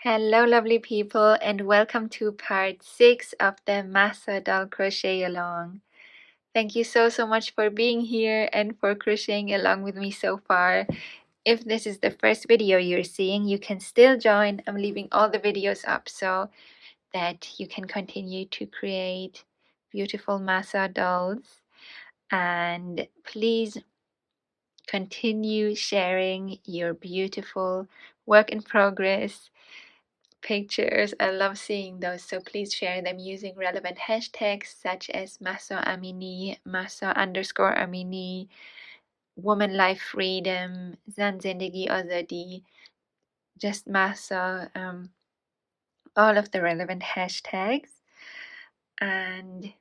Hello lovely people, and welcome to part 6 of the Mahsa doll crochet along. Thank you so much for being here and for crocheting along with me so far. If this is the first video you're seeing, you can still join. I'm leaving all the videos up so that you can continue to create beautiful Mahsa dolls. And please continue sharing your beautiful work in progress pictures. I love seeing those, so please share them using relevant hashtags such as Mahsa Amini, Mahsa_Amini, Woman Life Freedom, Zan Zindagi Azadi, just Mahsa, all of the relevant hashtags. And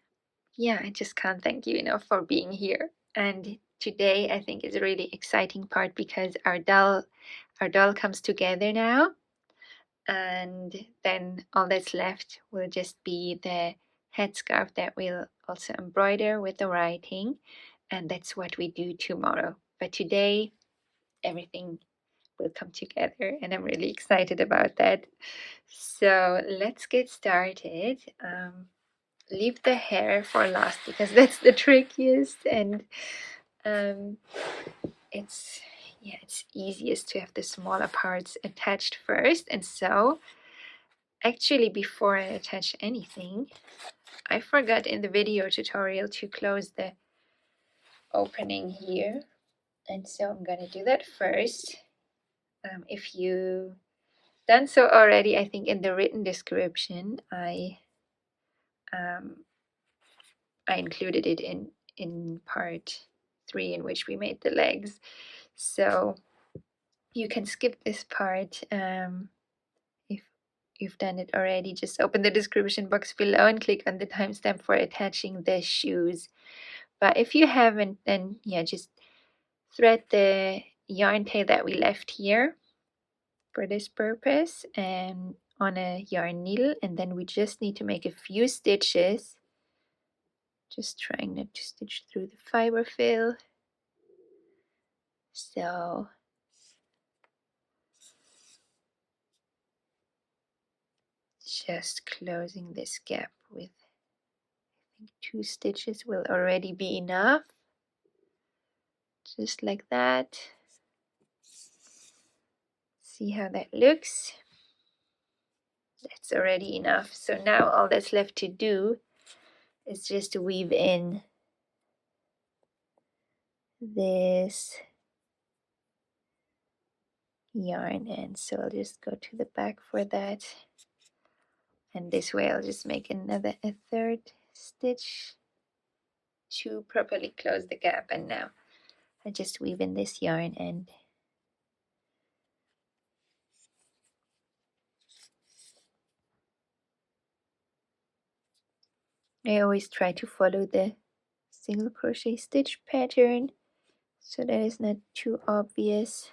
yeah, I just can't thank you enough for being here. And today I think is a really exciting part because our doll comes together now. And then all that's left will just be the headscarf that we'll also embroider with the writing, and that's what we do tomorrow. But today everything will come together and I'm really excited about that. So let's get started. Leave the hair for last because that's the trickiest, and it's easiest to have the smaller parts attached first. And so actually, before I attach anything, I forgot in the video tutorial to close the opening here. And so I'm going to do that first. If you've done so already, I think in the written description, I included it in part 3 in which we made the legs. So you can skip this part. If you've done it already, just open the description box below and click on the timestamp for attaching the shoes. But if you haven't, then yeah, just thread the yarn tail that we left here for this purpose and on a yarn needle, and then we just need to make a few stitches, just trying not to stitch through the fiber fill. So just closing this gap with, I think 2 stitches will already be enough, just like that. See how that looks? That's already enough. So now all that's left to do is just to weave in this yarn end. So I'll just go to the back for that, and this way I'll just make a third stitch to properly close the gap. And now I just weave in this yarn end. I always try to follow the single crochet stitch pattern so that it's not too obvious.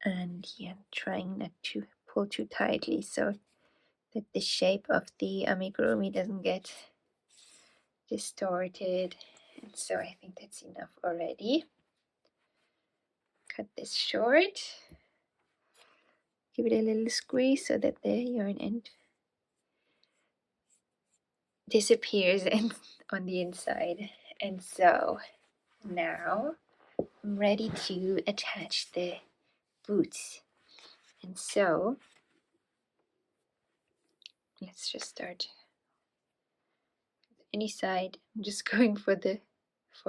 And yeah, trying not to pull too tightly so that the shape of the amigurumi doesn't get distorted. And so I think that's enough already. Cut this short. Give it a little squeeze so that the yarn end disappears and on the inside. And so now I'm ready to attach the boots. And so let's just start any side. I'm just going for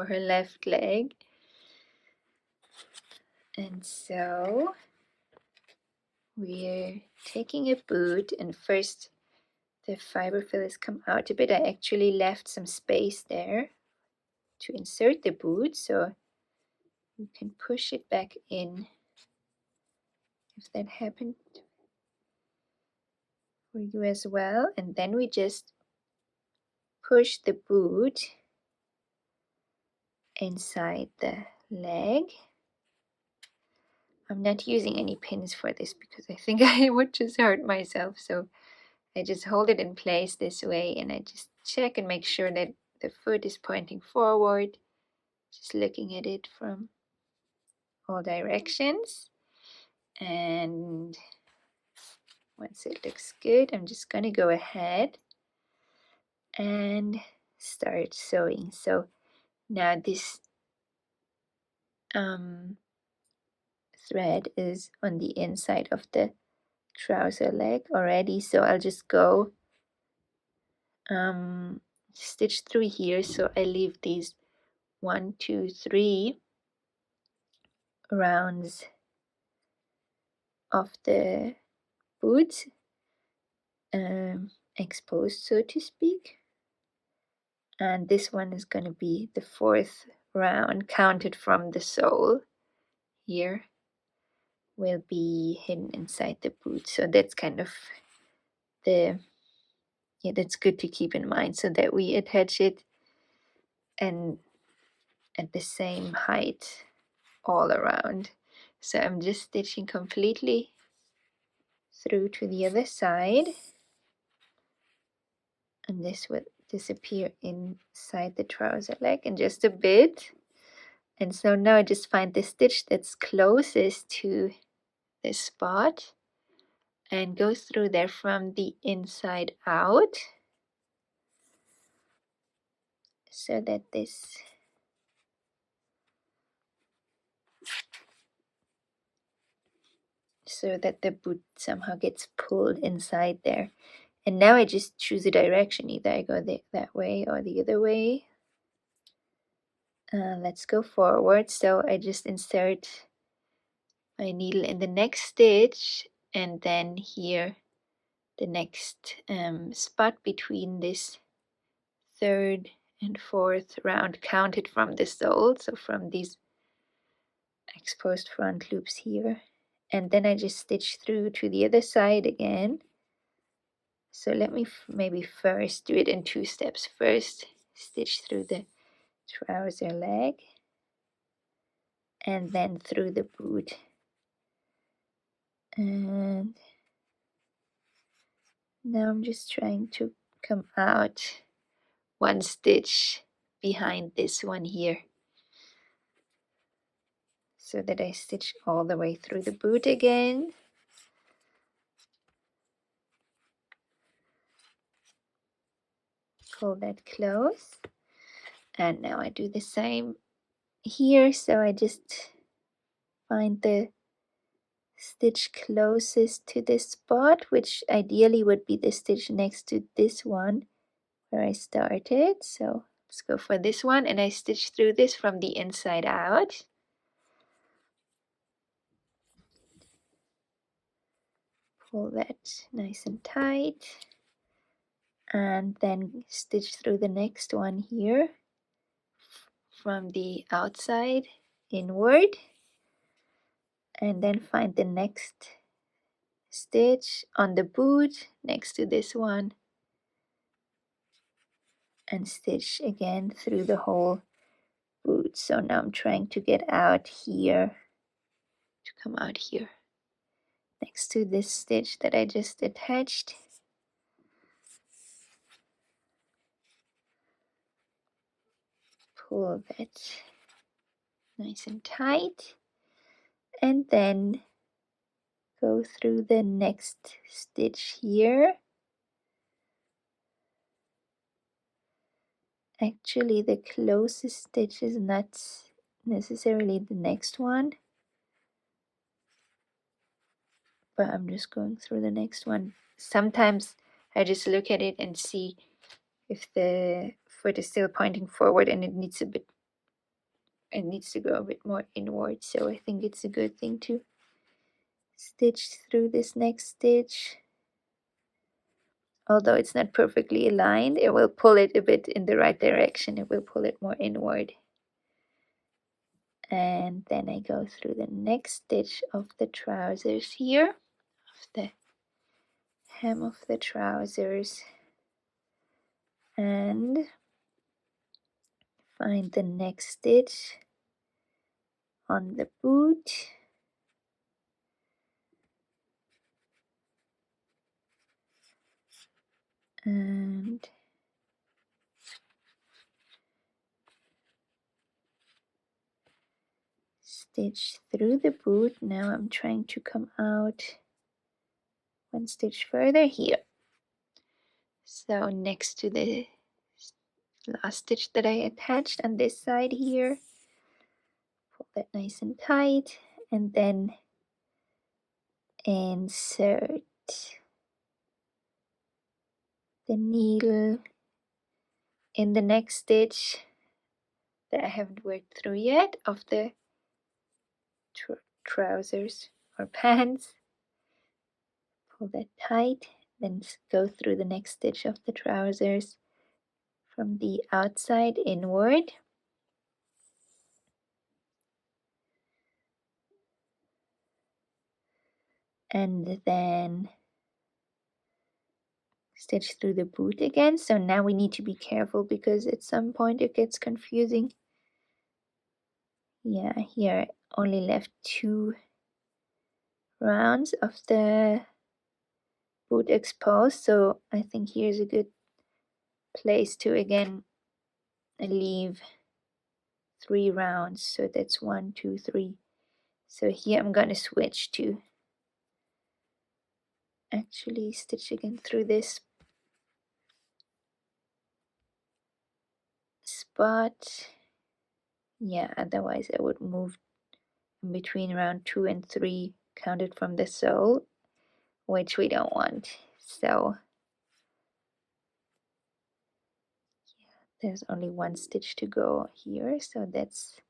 her left leg. And so we're taking a boot, and first the fiber fillers come out a bit. I actually left some space there to insert the boot, so you can push it back in if that happened for you as well. And then we just push the boot inside the leg. I'm not using any pins for this because I think I would just hurt myself, so I just hold it in place this way, and I just check and make sure that the foot is pointing forward, just looking at it from all directions. And once it looks good, I'm just going to go ahead and start sewing. So now this thread is on the inside of the trouser leg already, so I'll just go stitch through here. So I leave these 1, 2, 3 rounds of the boot exposed, so to speak, and this one is going to be the 4th round counted from the sole. Here will be hidden inside the boot, so that's kind of that's good to keep in mind, so that we attach it and at the same height all around. So I'm just stitching completely through to the other side, and this would disappear inside the trouser leg in just a bit. And so now I just find the stitch that's closest to this spot and go through there from the inside out, so that the boot somehow gets pulled inside there. And now I just choose a direction, either I go that way or the other way. Let's go forward. So I just insert my needle in the next stitch, and then here the next spot between this 3rd and 4th round counted from the sole, so from these exposed front loops here. And then I just stitch through to the other side again. So let me maybe first do it in 2 steps. First stitch through the trouser leg and then through the boot, and now I'm just trying to come out 1 stitch behind this one here, so that I stitch all the way through the boot again. Pull that close, and now I do the same here. So I just find the stitch closest to this spot, which ideally would be the stitch next to this one where I started. So let's go for this one, and I stitch through this from the inside out. Pull that nice and tight, and then stitch through the next one here from the outside inward, and then find the next stitch on the boot next to this one and stitch again through the whole boot. So now I'm trying to get out here, to come out here next to this stitch that I just attached. Pull that nice and tight, and then go through the next stitch here. Actually, the closest stitch is not necessarily the next one, but I'm just going through the next one. Sometimes I just look at it and see if the foot is still pointing forward and it needs to go a bit more inward. So I think it's a good thing to stitch through this next stitch. Although it's not perfectly aligned, it will pull it a bit in the right direction. It will pull it more inward. And then I go through the next stitch of the trousers here, of the hem of the trousers, and find the next stitch on the boot, and stitch through the boot. Now I'm trying to come out one stitch further here. So next to the last stitch that I attached on this side here, pull that nice and tight, and then insert the needle in the next stitch that I haven't worked through yet of the trousers or pants. Pull that tight, then go through the next stitch of the trousers from the outside inward. And then stitch through the boot again. So now we need to be careful because at some point it gets confusing. Yeah, here I only left 2 rounds of the boot exposed, so I think here's a good place to again leave 3 rounds. So that's 1, 2, 3. So here I'm gonna switch to actually stitch again through this spot. Yeah, otherwise I would move in between round 2 and 3 counted from the sole, which we don't want. So yeah, there's only 1 stitch to go here, so that's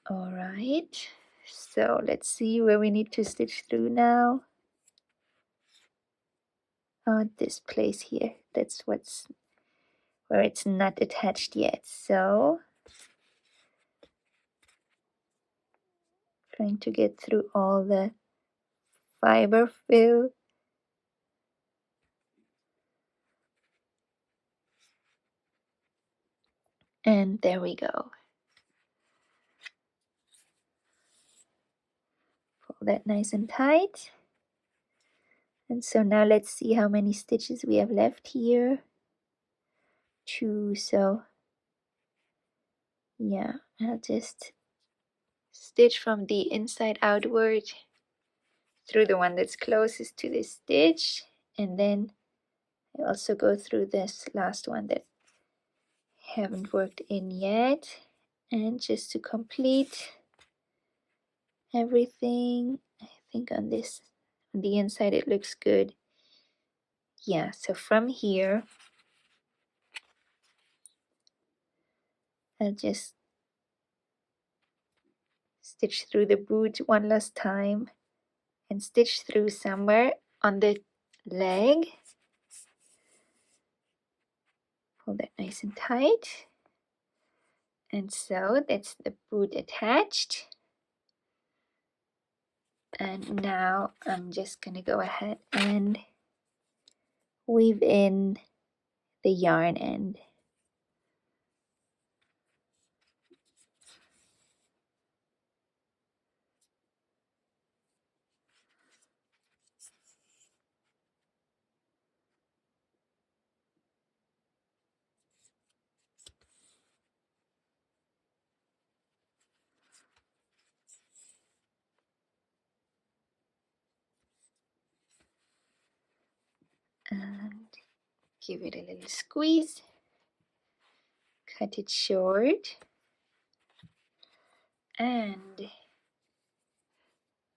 all right. So let's see where we need to stitch through now. This place here, that's where it's not attached yet. So trying to get through all the fiber fill. And there we go. Pull that nice and tight. And so now let's see how many stitches we have left here. 2, so yeah, I'll just stitch from the inside outward through the one that's closest to this stitch, and then I also go through this last one that I haven't worked in yet. And just to complete everything, I think on the inside it looks good. Yeah, so from here I'll just stitch through the boot one last time and stitch through somewhere on the leg. Pull that nice and tight. And so that's the boot attached. And now I'm just gonna go ahead and weave in the yarn end. And give it a little squeeze. Cut it short. And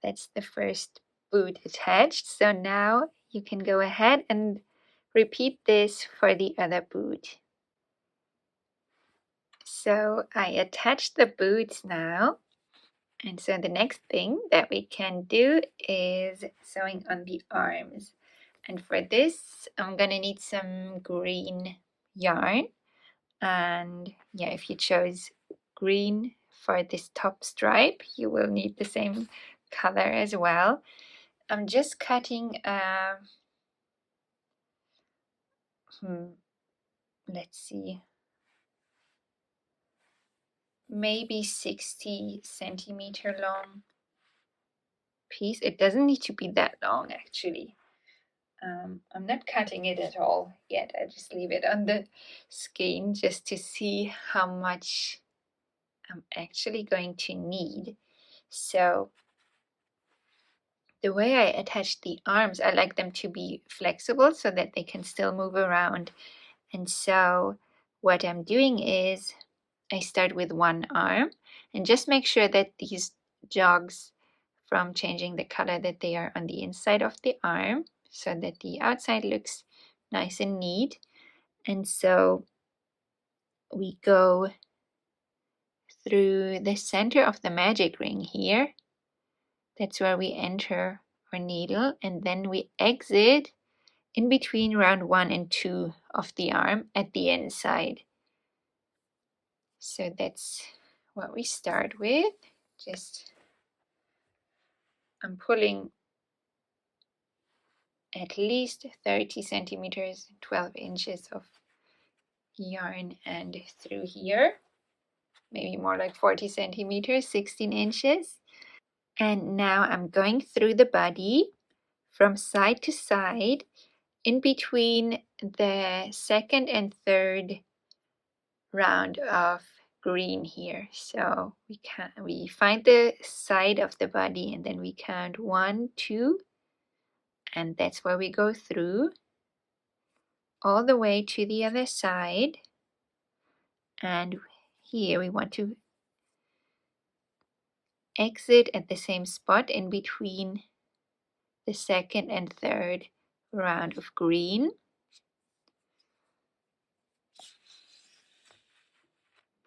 that's the first boot attached. So now you can go ahead and repeat this for the other boot. So I attached the boots now. And so the next thing that we can do is sewing on the arms. And for this, I'm gonna need some green yarn. And yeah, if you chose green for this top stripe, you will need the same color as well. I'm just cutting let's see, maybe 60 centimeter long piece. It doesn't need to be that long actually. I'm not cutting it at all yet. I just leave it on the skein just to see how much I'm actually going to need. So the way I attach the arms, I like them to be flexible so that they can still move around. And so what I'm doing is I start with one arm and just make sure that these jogs from changing the color, that they are on the inside of the arm so that the outside looks nice and neat. And so we go through the center of the magic ring here. That's where we enter our needle, and then we exit in between round 1 and 2 of the arm at the inside. So that's what we start with. Just I'm pulling at least 30 centimeters, 12 inches of yarn, and through here maybe more like 40 centimeters, 16 inches. And now I'm going through the body from side to side in between the second and third round of green here. So we find the side of the body and then we count 1, 2, and that's where we go through all the way to the other side. And here we want to exit at the same spot in between the second and third round of green.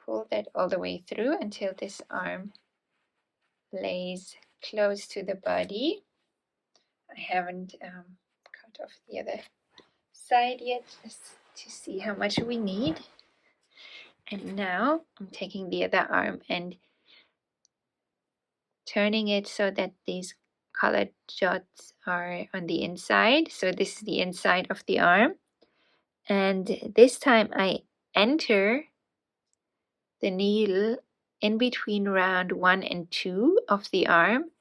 Pull that all the way through until this arm lays close to the body. I haven't cut off the other side yet, just to see how much we need. And now I'm taking the other arm and turning it so that these colored dots are on the inside. So this is the inside of the arm. And this time I enter the needle in between round 1 and 2 of the arm.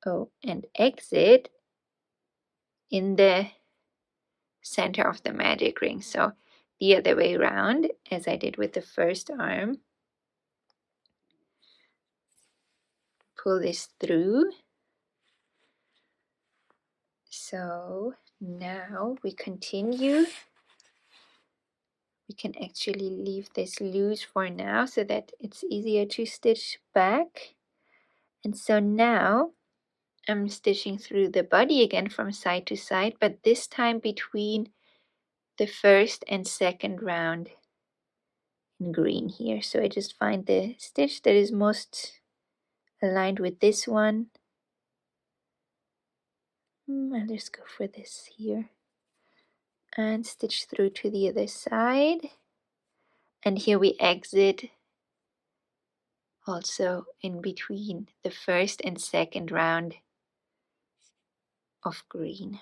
Oh, and exit in the center of the magic ring. So the other way around as I did with the first arm. Pull this through. So now we continue. We can actually leave this loose for now so that it's easier to stitch back. And so now I'm stitching through the body again from side to side, but this time between the first and second round in green here. So I just find the stitch that is most aligned with this one. I'll just go for this here and stitch through to the other side. And here we exit also in between the first and second round of green.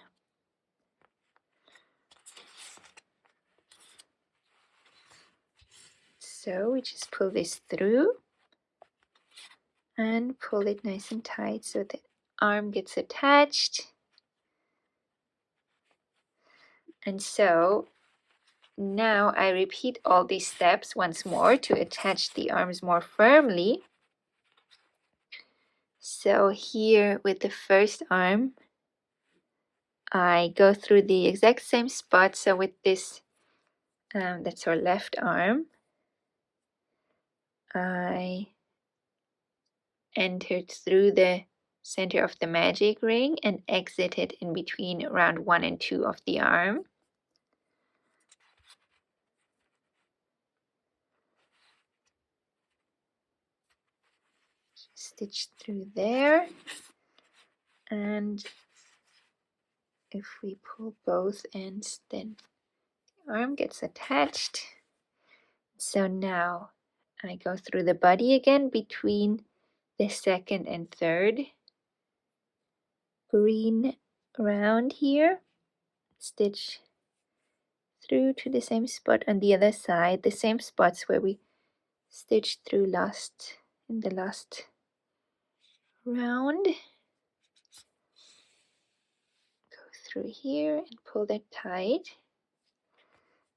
So we just pull this through and pull it nice and tight so the arm gets attached. And so now I repeat all these steps once more to attach the arms more firmly. So here with the first arm, I go through the exact same spot. So with this, that's our left arm, I entered through the center of the magic ring and exited in between round 1 and 2 of the arm. Stitch through there, and if we pull both ends, then the arm gets attached. So now I go through the body again between the second and third green round here, stitch through to the same spot on the other side, the same spots where we stitched through in the last round. Go through here and pull that tight.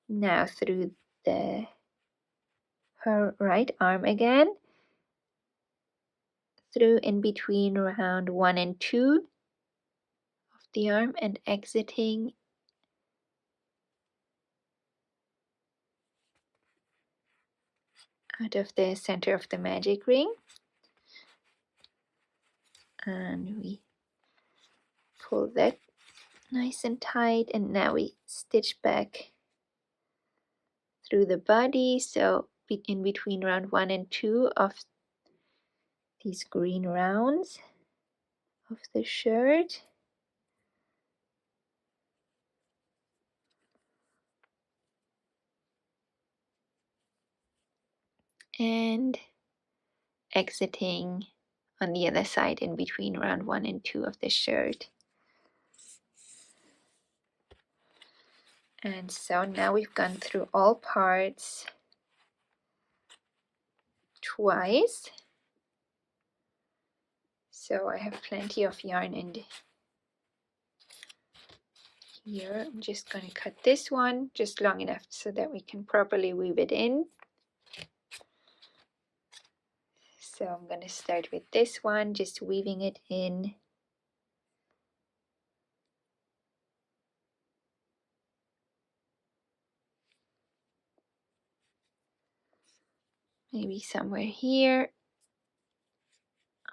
Now through her right arm again, through in between round 1 and 2 of the arm and exiting out of the center of the magic ring. And we pull that nice and tight, and now we stitch back through the body, so in between round 1 and 2 of these green rounds of the shirt. And exiting on the other side in between round 1 and 2 of the shirt. And so now we've gone through all parts twice. So I have plenty of yarn in here. I'm just going to cut this one just long enough so that we can properly weave it in. So I'm going to start with this one, just weaving it in. Maybe somewhere here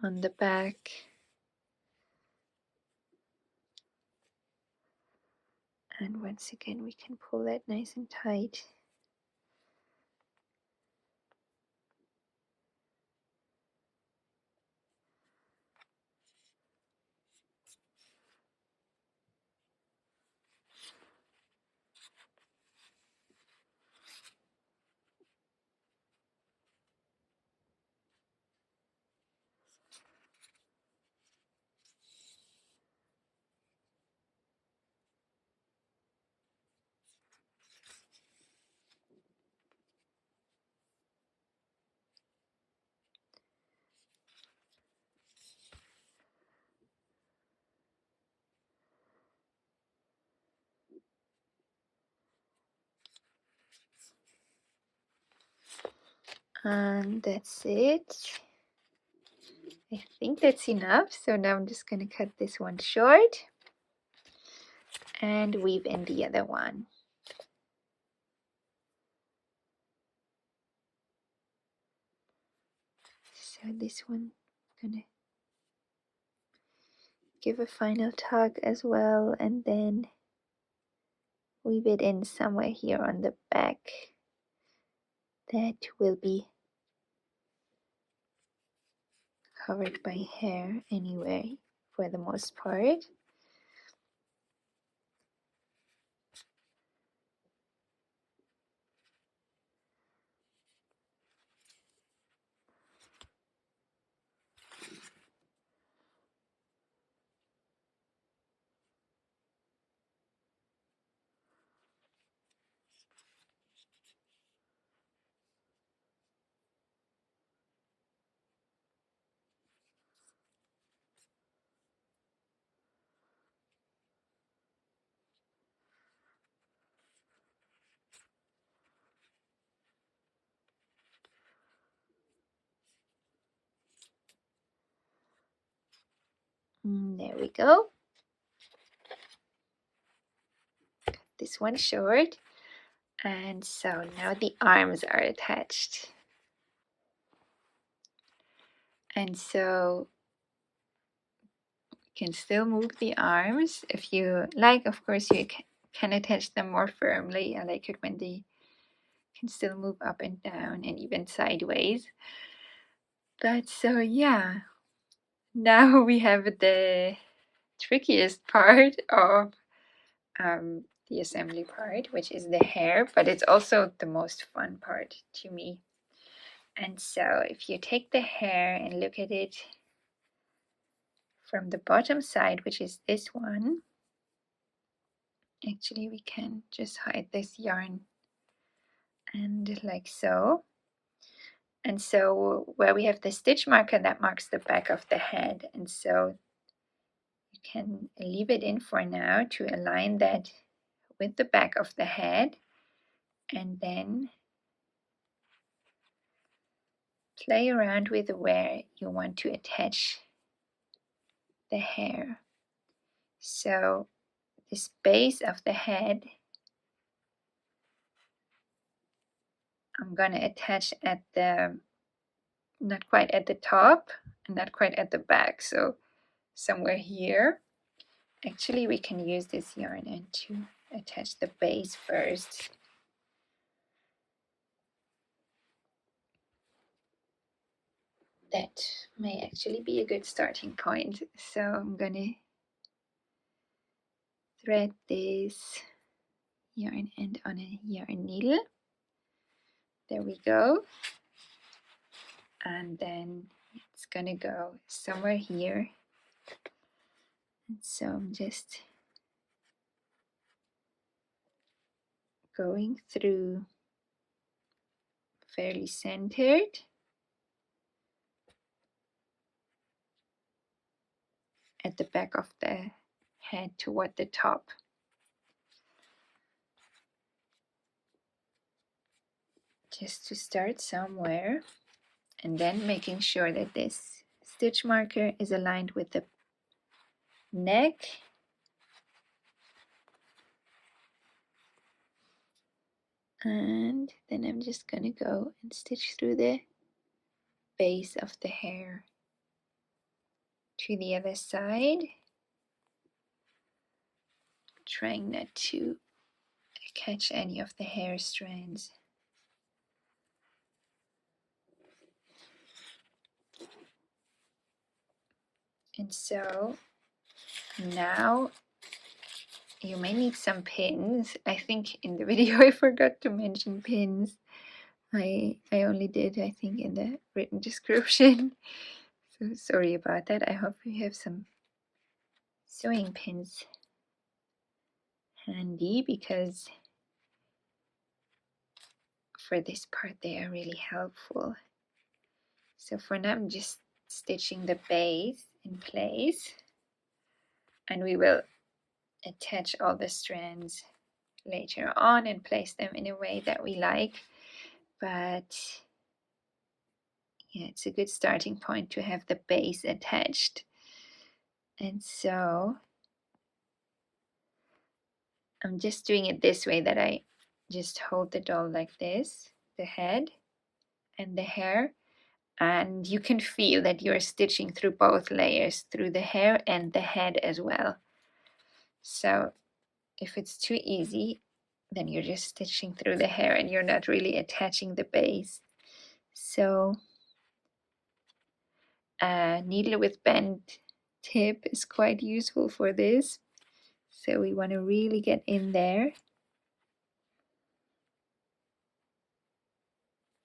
on the back. And once again, we can pull that nice and tight. And that's it. I think that's enough. So now I'm just going to cut this one short and weave in the other one. So this one, I'm going to give a final tug as well and then weave it in somewhere here on the back. That will be covered by hair anyway, for the most part. There we go. This one short. And so now the arms are attached. And so you can still move the arms if you like. Of course, you can attach them more firmly. I like it when they can still move up and down and even sideways. But so yeah, now we have the trickiest part of the assembly part, which is the hair, but it's also the most fun part to me. And so if you take the hair and look at it from the bottom side, which is this one, actually we can just hide this yarn and like so. And so where we have the stitch marker, that marks the back of the head, and so you can leave it in for now to align that with the back of the head, and then play around with where you want to attach the hair. So this base of the head, I'm going to attach at the, not quite at the top and not quite at the back, so somewhere here. Actually, we can use this yarn end to attach the base first. That may actually be a good starting point. So I'm gonna thread this yarn end on a yarn needle. There we go. And then it's gonna go somewhere here. And so I'm just going through fairly centered. At the back of the head toward the top. Just to start somewhere, and then making sure that this stitch marker is aligned with the neck. And then I'm just gonna go and stitch through the base of the hair to the other side, trying not to catch any of the hair strands. And so now you may need some pins. I think in the video I forgot to mention pins. I only did, I think, in the written description. So sorry about that. I hope you have some sewing pins handy, because for this part they are really helpful. So for now I'm just stitching the base in place, and we will attach all the strands later on and place them in a way that we like. But yeah, it's a good starting point to have the base attached. And so I'm just doing it this way, that I just hold the doll like this, the head and the hair, and you can feel that you're stitching through both layers, through the hair and the head as well. So if it's too easy, then you're just stitching through the hair and you're not really attaching the base. So a needle with bent tip is quite useful for this. So we want to really get in there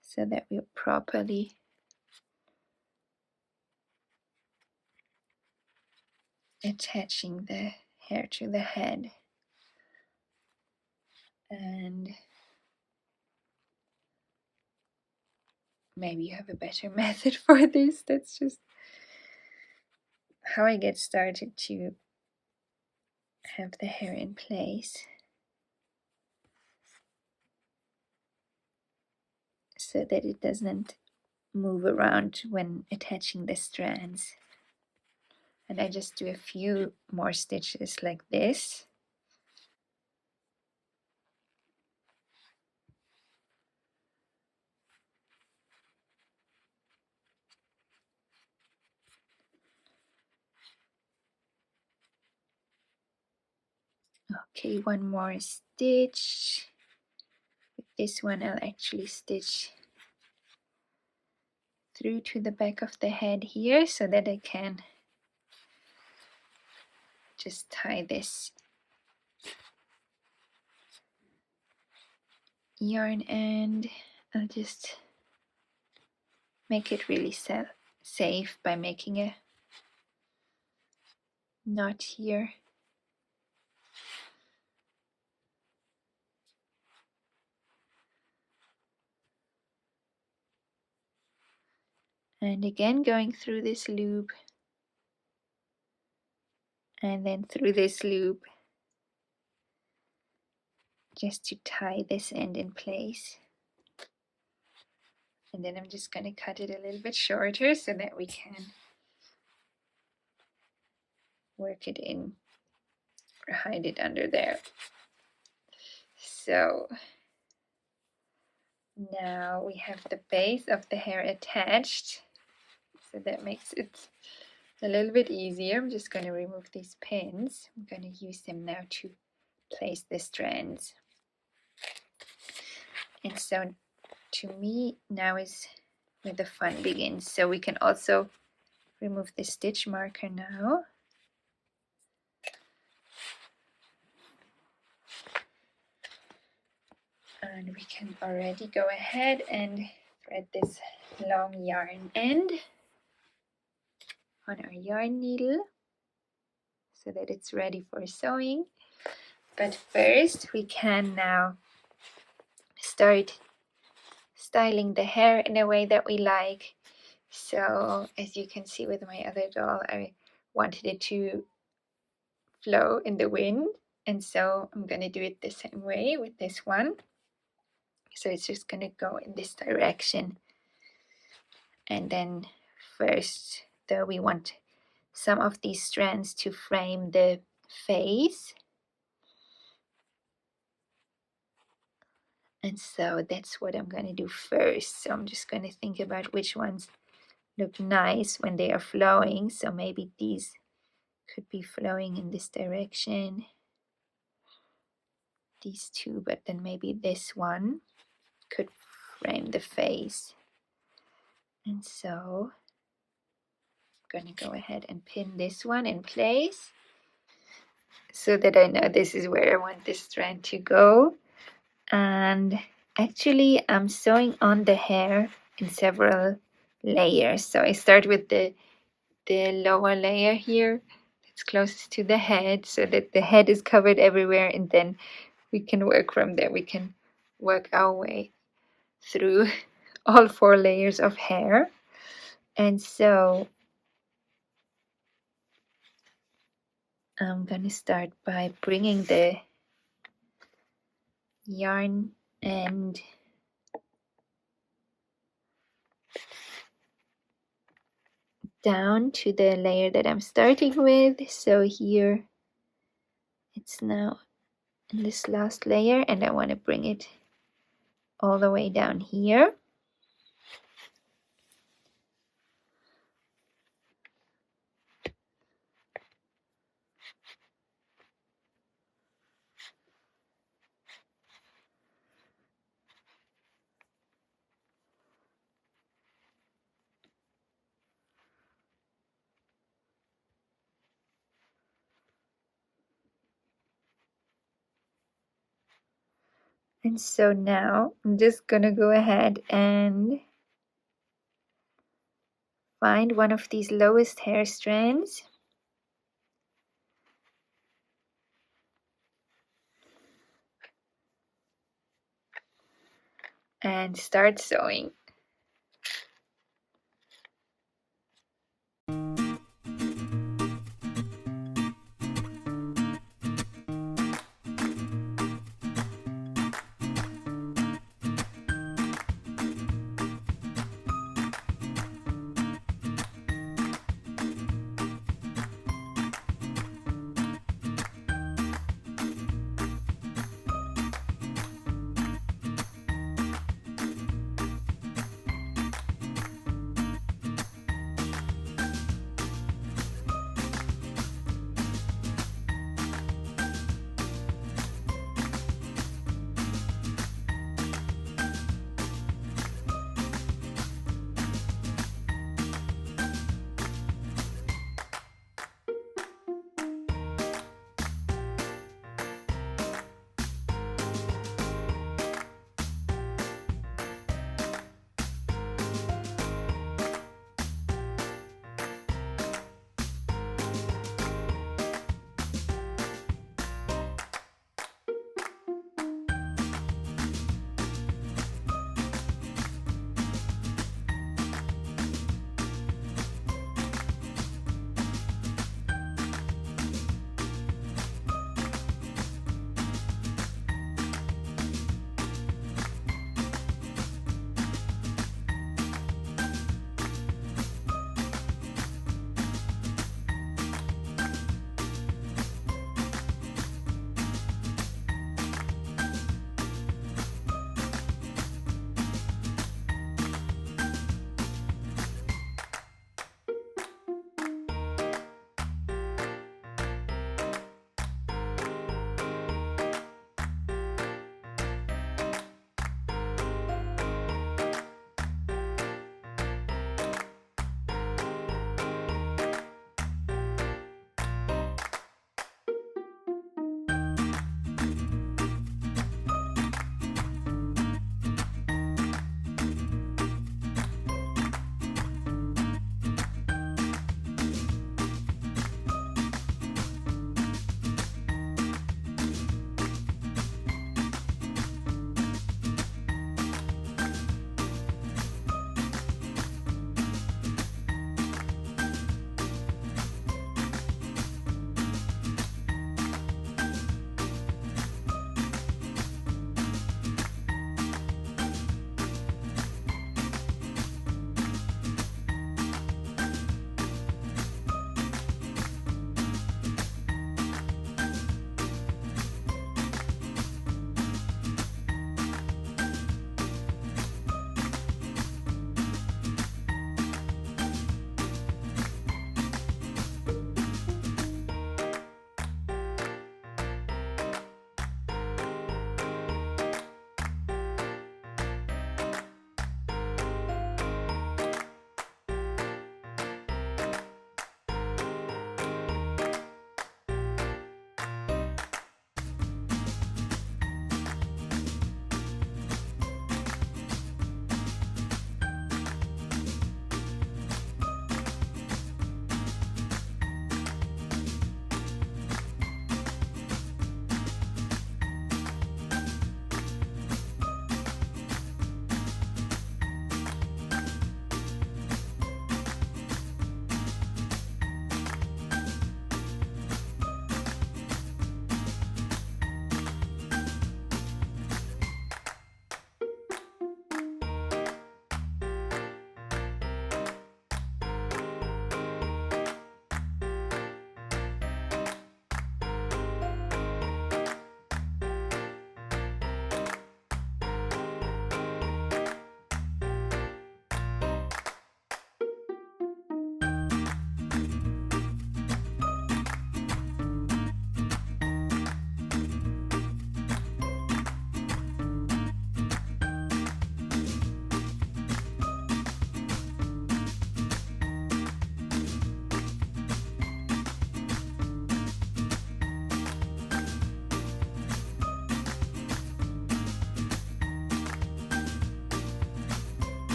so that we're properly attaching the hair to the head. And maybe you have a better method for this. That's just how I get started to have the hair in place, so that it doesn't move around when attaching the strands. And I just do a few more stitches like this. Okay, one more stitch. With this one I'll actually stitch through to the back of the head here, so that I can just tie this yarn end. I'll just make it really safe by making a knot here. And again, going through this loop and then through this loop, just to tie this end in place. And then I'm just going to cut it a little bit shorter so that we can work it in or hide it under there. So now we have the base of the hair attached, so that makes it a little bit easier. I'm just going to remove these pins. I'm going to use them now to place the strands. And so to me now is where the fun begins. So we can also remove the stitch marker now. And we can already go ahead and thread this long yarn end on our yarn needle so that it's ready for sewing. But first we can now start styling the hair in a way that we like. So as you can see with my other doll, I wanted it to flow in the wind, and so I'm going to do it the same way with this one. So it's just going to go in this direction. And then first, though, we want some of these strands to frame the face. And so that's what I'm going to do first. So I'm just going to think about which ones look nice when they are flowing. So maybe these could be flowing in this direction. These two, but then maybe this one could frame the face. And so I'm going to go ahead and pin this one in place so that I know this is where I want this strand to go. And actually I'm sewing on the hair in several layers. So I start with the lower layer here that's closest to the head, so that the head is covered everywhere, and then we can work from there. We can work our way through all 4 layers of hair. And so I'm gonna start by bringing the yarn end down to the layer that I'm starting with. So here it's now in this last layer, and I want to bring it all the way down here. And so now I'm just gonna go ahead and find one of these lowest hair strands, and start sewing.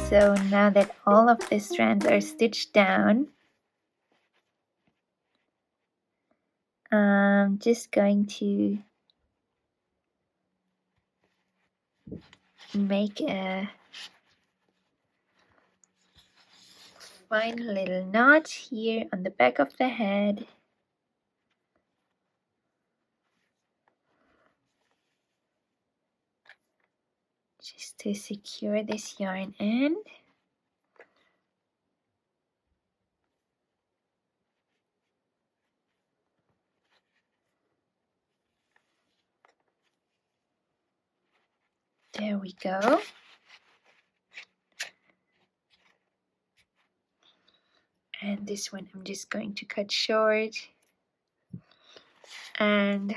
So now that all of the strands are stitched down, I'm just going to make a fine little knot here on the back of the head. Just to secure this yarn end. There we go. And this one I'm just going to cut short and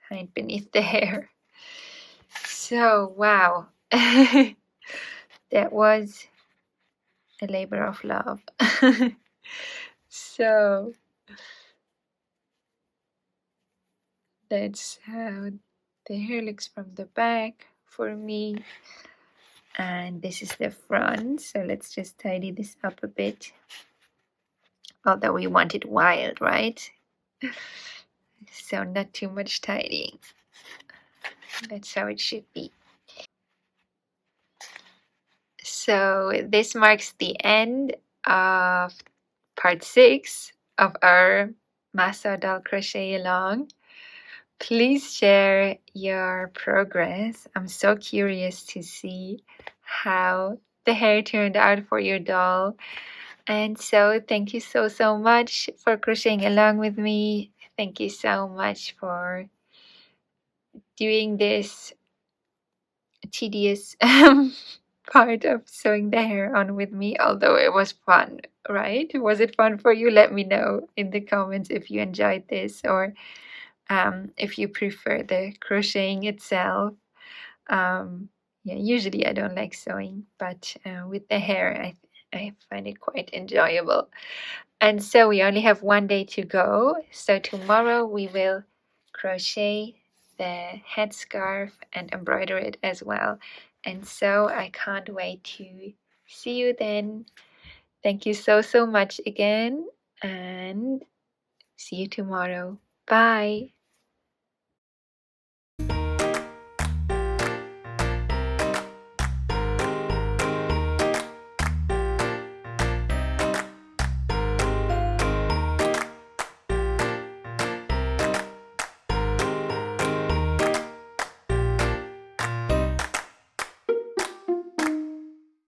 hide beneath the hair. So, wow. That was a labor of love. So, that's how the hair looks from the back for me. And this is the front. So let's just tidy this up a bit. Although we want it wild, right? So not too much tidying. That's how it should be. So this marks the end of part 6 of our Mahsa doll crochet along. Please share your progress. I'm so curious to see how the hair turned out for your doll. And so thank you so much for crocheting along with me. Thank you so much for doing this tedious part of sewing the hair on with me, although it was fun, right? Was it fun for you? Let me know in the comments if you enjoyed this, or if you prefer the crocheting itself. Yeah, usually I don't like sewing, but with the hair I find it quite enjoyable. And so we only have one day to go. So tomorrow we will crochet the headscarf and embroider it as well. And so I can't wait to see you then. Thank you so much again, and see you tomorrow. Bye.